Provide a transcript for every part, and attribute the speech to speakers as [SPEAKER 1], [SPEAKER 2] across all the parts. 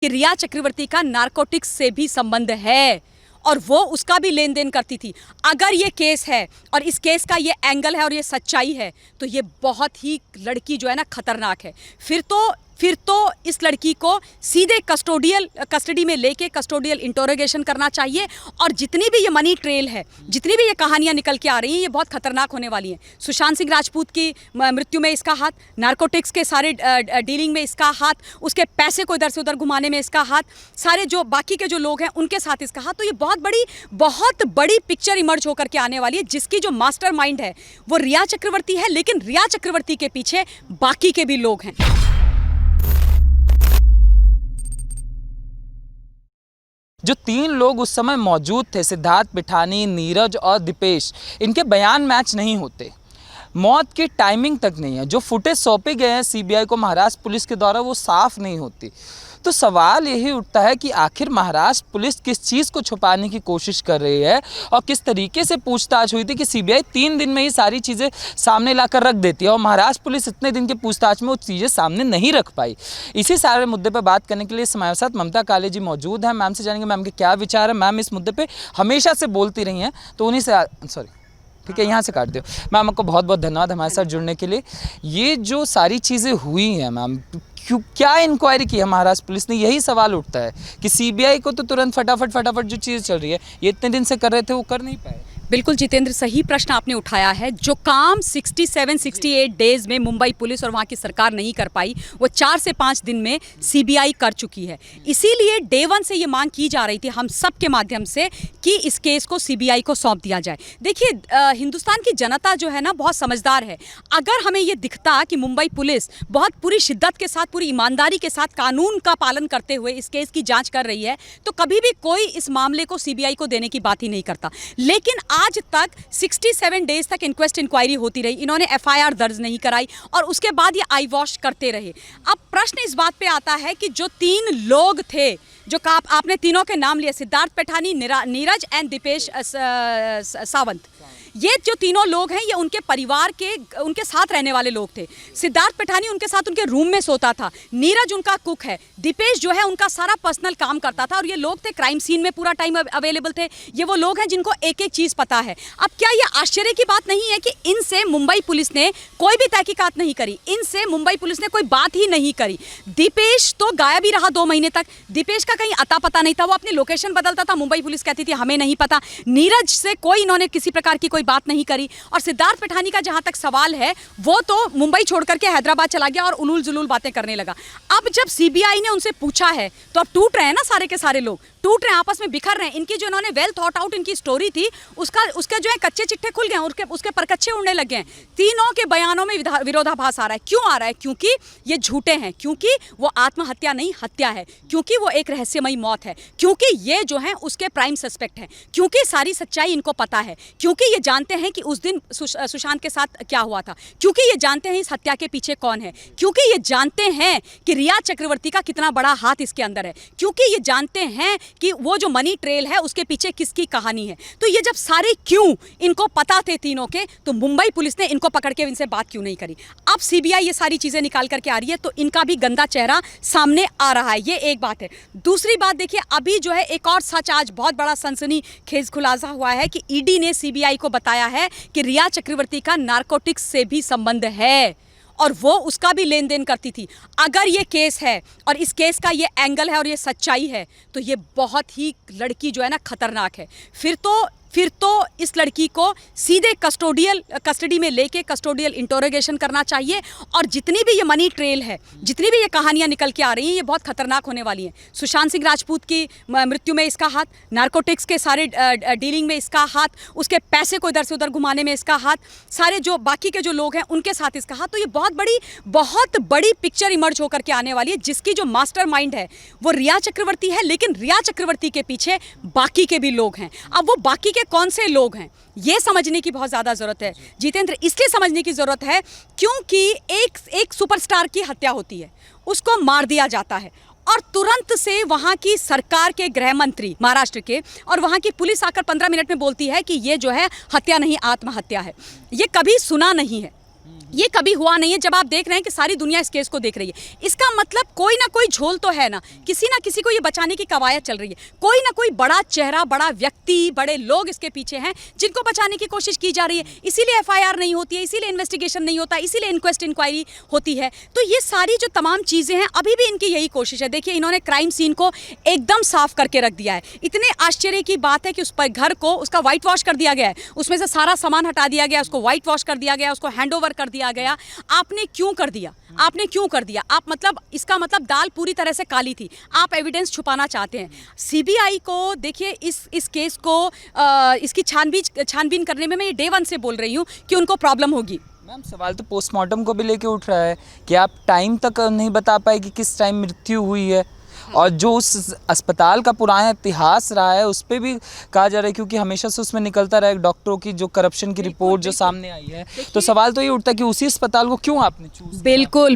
[SPEAKER 1] कि रिया चक्रवर्ती का नारकोटिक्स से भी संबंध है और वो उसका भी लेन देन करती थी। अगर ये केस है और इस केस का ये एंगल है और ये सच्चाई है तो ये बहुत ही लड़की जो है ना खतरनाक है। फिर तो इस लड़की को सीधे कस्टडी में लेके कस्टोडियल इंटरोगेशन करना चाहिए। और जितनी भी ये मनी ट्रेल है, जितनी भी ये कहानियां निकल के आ रही हैं, ये बहुत खतरनाक होने वाली हैं। सुशांत सिंह राजपूत की मृत्यु में इसका हाथ, नारकोटिक्स के सारे डीलिंग में इसका हाथ, उसके पैसे को इधर से उधर घुमाने में इसका हाथ, सारे जो बाकी के जो लोग हैं उनके साथ इसका हाथ। तो ये बहुत बड़ी पिक्चर इमर्ज होकर के आने वाली है, जिसकी जो मास्टरमाइंड है वो रिया चक्रवर्ती है, लेकिन रिया चक्रवर्ती के पीछे बाकी के भी लोग हैं।
[SPEAKER 2] जो 3 लोग उस समय मौजूद थे, सिद्धार्थ पिठानी, नीरज और दीपेश, इनके बयान मैच नहीं होते। मौत की टाइमिंग तक नहीं है। जो फुटेज सौंपे गए हैं सीबीआई को महाराष्ट्र पुलिस के द्वारा, वो साफ नहीं होती। तो सवाल यही उठता है कि आखिर महाराष्ट्र पुलिस किस चीज़ को छुपाने की कोशिश कर रही है और किस तरीके से पूछताछ हुई थी कि सीबीआई 3 दिन में ही सारी चीज़ें सामने लाकर रख देती है और महाराष्ट्र पुलिस इतने दिन के पूछताछ में वो चीज़ें सामने नहीं रख पाई। इसी सारे मुद्दे पर बात करने के लिए हमारे साथ ममता काले जी मौजूद हैं। मैम से जानेंगे मैम के क्या विचार है। मैम इस मुद्दे पर हमेशा से बोलती रही हैं, तो उन्हीं से ठीक है, यहाँ से काट दो। मैम आपको बहुत बहुत धन्यवाद हमारे साथ जुड़ने के लिए। ये जो सारी चीज़ें हुई हैं मैम, क्या इंक्वायरी की है महाराष्ट्र पुलिस ने? यही सवाल उठता है कि सीबीआई को तो तुरंत फटाफट जो चीज़ चल रही है, ये इतने दिन से कर रहे थे, वो कर नहीं पाए।
[SPEAKER 1] बिल्कुल जितेंद्र, सही प्रश्न आपने उठाया है। जो काम 67-68 डेज में मुंबई पुलिस और वहाँ की सरकार नहीं कर पाई, वो 4 से 5 दिन में सीबीआई कर चुकी है। इसीलिए डे 1 से ये मांग की जा रही थी हम सब के माध्यम से कि इस केस को सीबीआई को सौंप दिया जाए। देखिए, हिंदुस्तान की जनता जो है ना बहुत समझदार है। अगर हमें ये दिखता कि मुंबई पुलिस बहुत पूरी शिद्दत के साथ, पूरी ईमानदारी के साथ कानून का पालन करते हुए इस केस की जाँच कर रही है, तो कभी भी कोई इस मामले को सीबीआई को देने की बात ही नहीं करता। लेकिन आज तक 67 डेज तक इंक्वायरी होती रही, इन्होंने एफआईआर दर्ज नहीं कराई और उसके बाद ये आई वॉश करते रहे। अब प्रश्न इस बात पे आता है कि जो 3 लोग थे, जो आपने तीनों के नाम लिए, सिद्धार्थ पिठानी, नीरज एंड दीपेश सावंत, ये जो तीनों लोग हैं ये उनके परिवार के, उनके साथ रहने वाले लोग थे। सिद्धार्थ पिठानी उनके साथ उनके रूम में सोता था, नीरज उनका कुक है, दीपेश जो है उनका सारा पर्सनल काम करता था और ये लोग थे क्राइम सीन में पूरा टाइम अवेलेबल थे। ये वो लोग हैं जिनको एक एक चीज़ पता है। अब क्या ये आश्चर्य की बात नहीं है कि इनसे मुंबई पुलिस ने कोई भी तहकीकात नहीं करी, इनसे मुंबई पुलिस ने कोई बात ही नहीं करी। दीपेश तो गायब ही रहा 2 महीने तक, दीपेश का कहीं अता पता नहीं था, वो अपनी लोकेशन बदलता था, मुंबई पुलिस कहती थी हमें नहीं पता। नीरज से कोई इन्होंने किसी प्रकार की कोई बात नहीं करी। और सिद्धार्थ पिठानी का जहां तक सवाल है, वो तो मुंबई छोड़ करके हैदराबाद चला गया और उलूल जुलूल बातें करने लगा। अब जब सीबीआई ने उनसे पूछा है तो अब टूट रहे हैं ना, सारे के सारे लोग टूट रहे हैं, आपस में बिखर रहे हैं। इनकी जो इन्होंने वेल थॉट आउट इनकी स्टोरी थी, उसके जो है कच्चे चिट्ठे खुल गए, उसके परकच्चे उड़ने लगे हैं। तीनों के बयानों में विरोधाभास आ रहा है। क्यों आ रहा है? क्योंकि ये झूठे हैं, क्योंकि वो आत्महत्या नहीं हत्या है, क्योंकि वो एक रहस्यमयी मौत है, क्योंकि ये जो है उसके प्राइम सस्पेक्ट हैं, क्योंकि सारी सच्चाई इनको पता है, क्योंकि ये जानते हैं कि उस दिन सुशांत के साथ क्या हुआ था, क्योंकि ये जानते हैं इस हत्या के पीछे कौन है, क्योंकि ये जानते हैं कि रिया चक्रवर्ती का कितना बड़ा हाथ इसके अंदर है, क्योंकि ये जानते हैं कि वो जो मनी ट्रेल है उसके पीछे किसकी कहानी है। तो ये जब सारे क्यों इनको पता थे तीनों के, तो मुंबई पुलिस ने इनको पकड़ के इनसे बात क्यों नहीं करी? अब सीबीआई ये सारी चीजें निकाल करके आ रही है, तो इनका भी गंदा चेहरा सामने आ रहा है। ये एक बात है। दूसरी बात देखिए, अभी जो है एक और सच आज बहुत बड़ा सनसनीखेज खुलासा हुआ है कि ईडी ने सीबीआई को बताया है कि रिया चक्रवर्ती का नारकोटिक्स से भी संबंध है और वो उसका भी लेन देन करती थी। अगर ये केस है और इस केस का ये एंगल है और ये सच्चाई है, तो ये बहुत ही लड़की जो है ना खतरनाक है। फिर तो इस लड़की को सीधे कस्टडी में लेके कस्टोडियल इंटरोगेशन करना चाहिए। और जितनी भी ये मनी ट्रेल है, जितनी भी ये कहानियां निकल के आ रही हैं, ये बहुत खतरनाक होने वाली हैं। सुशांत सिंह राजपूत की मृत्यु में इसका हाथ, नारकोटिक्स के सारे डीलिंग में इसका हाथ, उसके पैसे को इधर से उधर घुमाने में इसका हाथ, सारे जो बाकी के जो लोग हैं उनके साथ इसका हाथ। तो ये बहुत बड़ी पिक्चर इमर्ज होकर के आने वाली है, जिसकी जो मास्टरमाइंड है वो रिया चक्रवर्ती है, लेकिन रिया चक्रवर्ती के पीछे बाकी के भी लोग हैं। अब वो बाकी कौन से लोग हैं, ये समझने की बहुत ज़्यादा ज़रूरत है जितेंद्र। इसलिए समझने की ज़रूरत है क्योंकि एक सुपरस्टार की हत्या होती है, उसको मार दिया जाता है और तुरंत से वहाँ की सरकार के गृह मंत्री महाराष्ट्र के और वहाँ की पुलिस आकर 15 मिनट में बोलती है कि ये जो है हत्या नहीं आत्महत्या है। ये कभी सुना नहीं है। ये कभी हुआ नहीं है। जब आप देख रहे हैं कि सारी दुनिया इस केस को देख रही है, इसका मतलब कोई ना कोई झोल तो है ना किसी को ये बचाने की कवायद चल रही है। कोई ना कोई बड़ा चेहरा, बड़ा व्यक्ति, बड़े लोग इसके पीछे हैं जिनको बचाने की कोशिश की जा रही है। इसीलिए एफआईआर नहीं होती है, इसीलिए इन्वेस्टिगेशन नहीं होता, इसीलिए इंक्वायरी होती है। तो ये सारी जो तमाम चीज़ें हैं, अभी भी इनकी यही कोशिश है। देखिए, इन्होंने क्राइम सीन को एकदम साफ करके रख दिया है। इतने आश्चर्य की बात है कि उस पर घर को उसका व्हाइट वॉश कर दिया गया है, उसमें से सारा सामान हटा दिया गया, उसको व्हाइट वॉश कर दिया गया, उसको हैंड ओवर कर दिया गया। आपने क्यों कर दिया? आपने क्यों कर दिया? आप मतलब इसका मतलब दाल पूरी तरह से काली थी। आप एविडेंस छुपाना चाहते हैं। सीबीआई को देखिए, इस केस को इसकी छानबीन करने में मैं डे 1 से बोल रही हूँ कि उनको प्रॉब्लम होगी।
[SPEAKER 2] मैम, सवाल तो पोस्टमार्टम को भी लेके उठ रहा है कि आप टाइम तक नहीं बता पाए कि किस टाइम मृत्यु हुई है, और जो उस अस्पताल का पुराना इतिहास रहा है उस पर भी कहा जा रहा है, क्योंकि हमेशा से उसमें निकलता रहा है डॉक्टरों की जो करप्शन की रिपोर्ट जो सामने आई है। तो सवाल तो ये उठता है कि उसी अस्पताल को क्यों आपने चूज किया?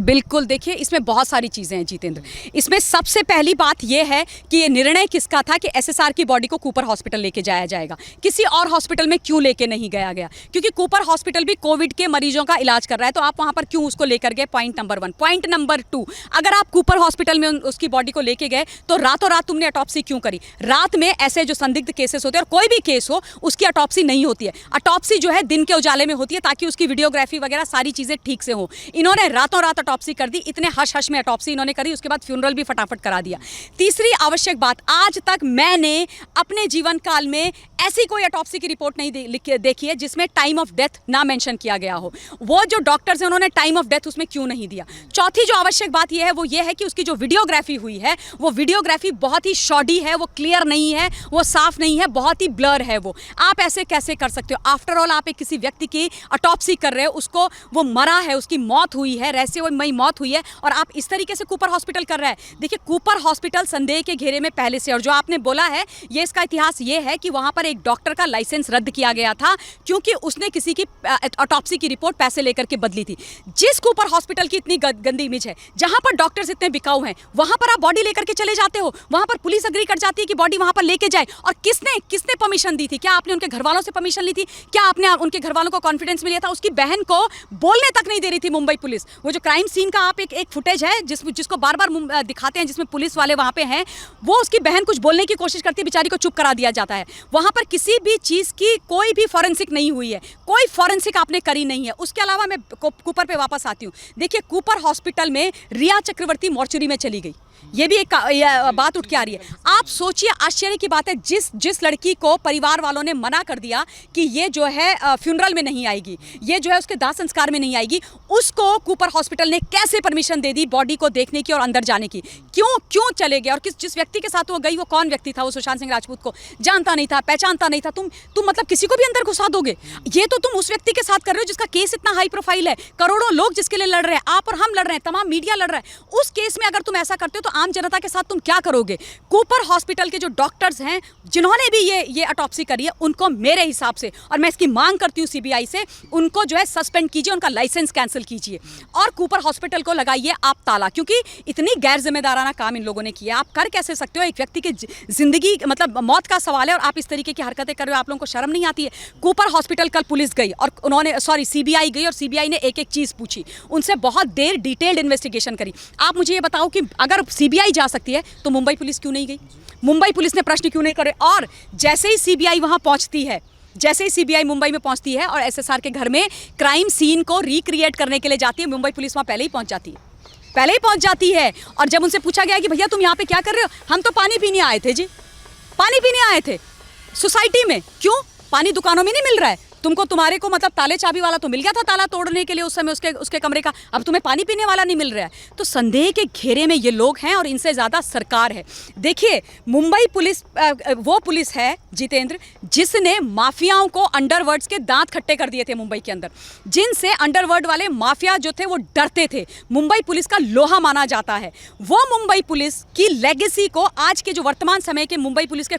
[SPEAKER 1] बिल्कुल देखिए, इसमें बहुत सारी चीज़ें हैं जितेंद्र। इसमें सबसे पहली बात यह है कि ये निर्णय किसका था कि एसएसआर की बॉडी को कूपर हॉस्पिटल लेके जाया जाएगा, किसी और हॉस्पिटल में क्यों लेके नहीं गया गया? क्योंकि कूपर हॉस्पिटल भी कोविड के मरीजों का इलाज कर रहा है, तो आप वहाँ पर क्यों उसको लेकर गए? Point number 1। पॉइंट नंबर 2, अगर आप कूपर हॉस्पिटल में उसकी बॉडी को लेके गए तो रातों रात तुमने ऑटोप्सी क्यों करी? रात में ऐसे जो संदिग्ध केसेस होते हैं, और कोई भी केस हो, उसकी ऑटोप्सी नहीं होती है। ऑटोप्सी जो है दिन के उजाले में होती है, ताकि उसकी वीडियोग्राफी वगैरह सारी चीजें ठीक से हो। इन्होंने रातों रात ऑटोप्सी कर दी, इतने हश हश में ऑटोप्सी इन्होंने करी, उसके बाद फ्यूनरल भी फटाफट करा दिया। तीसरी आवश्यक बात, आज तक मैंने अपने जीवन काल में ऐसी कोई ऑटोप्सी की रिपोर्ट नहीं देखी है जिसमें टाइम ऑफ डेथ ना मेंशन किया गया हो। वो जो डॉक्टर्स हैं उन्होंने टाइम ऑफ डेथ उसमें क्यों नहीं दिया? चौथी जो आवश्यक बात यह है वो ये है कि उसकी जो वीडियोग्राफी हुई है, वो वीडियोग्राफी बहुत ही शॉडी है, वो क्लियर नहीं है, वो साफ नहीं है, बहुत ही ब्लर है वो। आप ऐसे कैसे कर सकते हो? आफ्टर ऑल आप एक किसी व्यक्ति की ऑटोप्सी कर रहे हो, उसको वो मरा है, उसकी मौत हुई है, रहस्यमयी मौत हुई है, और आप इस तरीके से कूपर हॉस्पिटल कर रहे हैं। देखिए, कूपर हॉस्पिटल संदेह के घेरे में पहले से, और जो आपने बोला है ये इसका इतिहास ये है कि वहां पर एक डॉक्टर का लाइसेंस रद्द किया गया था क्योंकि उसने किसी की ऑटोप्सी की रिपोर्ट पैसे लेकर के बदली थी। जिस कूपर हॉस्पिटल की इतनी गंदी इमेज है, जहां पर डॉक्टर्स इतने बिकाऊ हैं, वहां पर आप बॉडी लेकर के चले जाते हो, वहां पर पुलिस अग्री कर जाती है कि बॉडी वहां पर लेके जाए। और किसने परमिशन दी थी? क्या आपने उनके घर वालों से परमिशन ली थी? क्या आपने उनके घर वालों को कॉन्फिडेंस में लिया था? उसकी बहन को बोलने तक नहीं दे रही थी मुंबई पुलिस। वो जो क्राइम सीन का आप एक फुटेज है जिसको बार बार दिखाते हैं, जिसमें पुलिस वाले वहां पे हैं, वो उसकी बहन कुछ बोलने की कोशिश करती है, बेचारी को चुप करा दिया जाता है। वहां पर किसी भी चीज की कोई भी फॉरेंसिक नहीं हुई है, कोई फॉरेंसिक आपने करी नहीं है। उसके अलावा मैं कूपर पे वापस आती हूँ। देखिए, कूपर हॉस्पिटल में रिया चक्रवर्ती मॉर्चुरी में चली गई, ये भी एक बात उठ के आ रही है। आप सोचिए, आश्चर्य की बात है, जिस लड़की को परिवार वालों ने मना कर दिया कि ये जो है फ्यूनरल में नहीं आएगी, ये जो है उसके दाह संस्कार में नहीं आएगी, उसको कूपर हॉस्पिटल ने कैसे परमिशन दे दी बॉडी को देखने की और अंदर जाने की? क्यों चले गए? और जिस व्यक्ति के साथ वो गई, वो कौन व्यक्ति था? वो सुशांत सिंह राजपूत को जानता नहीं था, पहचानता नहीं था। तुम मतलब किसी को भी अंदर घुसा दोगे? ये तो तुम उस व्यक्ति के साथ कर रहे हो जिसका केस इतना हाई प्रोफाइल है, करोड़ों लोग जिसके लिए लड़ रहे हैं, आप और हम लड़ रहे हैं, तमाम मीडिया लड़ रहा है। उस केस में अगर तुम ऐसा करते हो तो आम जनता के साथ तुम क्या करोगे? कूपर हॉस्पिटल के जो डॉक्टर्स हैं जिन्होंने भी ये ऑटोप्सी करी है, उनको मेरे हिसाब से, और मैं इसकी मांग करती हूँ सीबीआई से, उनको जो है सस्पेंड कीजिए, उनका लाइसेंस कैंसिल कीजिए, और कूपर हॉस्पिटल को लगाइए आप ताला, क्योंकि इतनी गैर जिम्मेदाराना काम इन लोगों ने किया। आप कर कैसे सकते हो? एक व्यक्ति की जिंदगी, मतलब मौत का सवाल है, और आप इस तरीके की हरकतें कर रहे हो। आप लोगों को शर्म नहीं आती है? कूपर हॉस्पिटल कल पुलिस गई और सीबीआई गई, और सीबीआई ने एक चीज पूछी, उनसे बहुत देर डिटेल्ड इन्वेस्टिगेशन करी। आप मुझे ये बताओ कि अगर सीबीआई जा सकती है तो मुंबई पुलिस क्यों नहीं गई? मुंबई पुलिस ने प्रश्न क्यों नहीं करे? और जैसे ही सीबीआई वहां पहुंचती है, जैसे ही सीबीआई मुंबई में पहुंचती है और एसएसआर के घर में क्राइम सीन को रिक्रिएट करने के लिए जाती है, मुंबई पुलिस वहां पहले ही पहुंच जाती है। और जब उनसे पूछा गया कि भैया तुम यहाँ पे क्या कर रहे हो? हम तो पानी पीने आए थे जी, पानी पीने आए थे सोसाइटी में। क्यों? पानी दुकानों में नहीं मिल रहा है तुमको? तुम्हारे को मतलब ताले चाबी वाला तो मिल गया था ताला तोड़ने के लिए उस समय उसके कमरे का, अब तुम्हें पानी पीने वाला नहीं मिल रहा है। तो संदेह के घेरे में ये लोग हैं, और इनसे ज़्यादा सरकार है। देखिए, मुंबई पुलिस वो पुलिस है जितेंद्र, जिसने माफियाओं को अंडरवर्ल्ड्स के दांत खट्टे कर दिए थे मुंबई के अंदर, जिनसे अंडरवर्ल्ड वाले माफिया जो थे वो डरते थे। मुंबई पुलिस का लोहा माना जाता है। वो मुंबई पुलिस की लेगेसी को आज के जो वर्तमान समय के मुंबई पुलिस के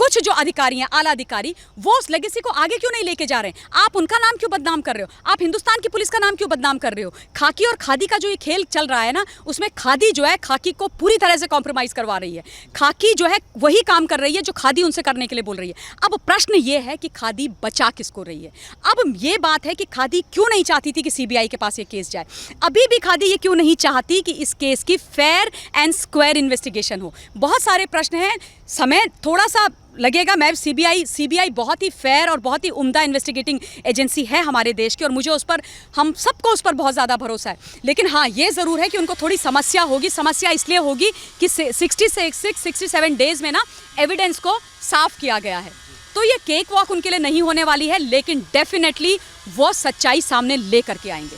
[SPEAKER 1] कुछ जो अधिकारी हैं, आला अधिकारी, वो उस लेगेसी को आगे क्यों नहीं लेके जा रहे हैं? आप उनका नाम क्यों बदनाम कर रहे हो? आप हिंदुस्तान की पुलिस का नाम क्यों बदनाम कर रहे हो? खाकी और खादी का जो ये खेल चल रहा है ना, उसमें खादी जो है खाकी को पूरी तरह से कॉम्प्रोमाइज करवा रही है। खाकी जो है वही काम कर रही है जो खादी उनसे करने के लिए बोल रही है। अब प्रश्न ये है कि खादी बचा किसको रही है? अब ये बात है कि खादी क्यों नहीं चाहती थी कि सीबीआई के पास ये केस जाए? अभी भी खादी ये क्यों नहीं चाहती कि इस केस की फेयर एंड स्क्वायर इन्वेस्टिगेशन हो? बहुत सारे प्रश्न हैं, समय थोड़ा सा लगेगा। मैं सीबीआई बहुत ही फेयर और बहुत ही उम्दा इन्वेस्टिगेटिंग एजेंसी है हमारे देश की, और मुझे उस पर, हम सबको उस पर बहुत ज़्यादा भरोसा है। लेकिन हाँ, ये ज़रूर है कि उनको थोड़ी समस्या होगी। समस्या इसलिए होगी कि 67 डेज़ में ना एविडेंस को साफ किया गया है। तो ये केक वॉक उनके लिए नहीं होने वाली है, लेकिन डेफिनेटली वो सच्चाई सामने ले करके आएंगे।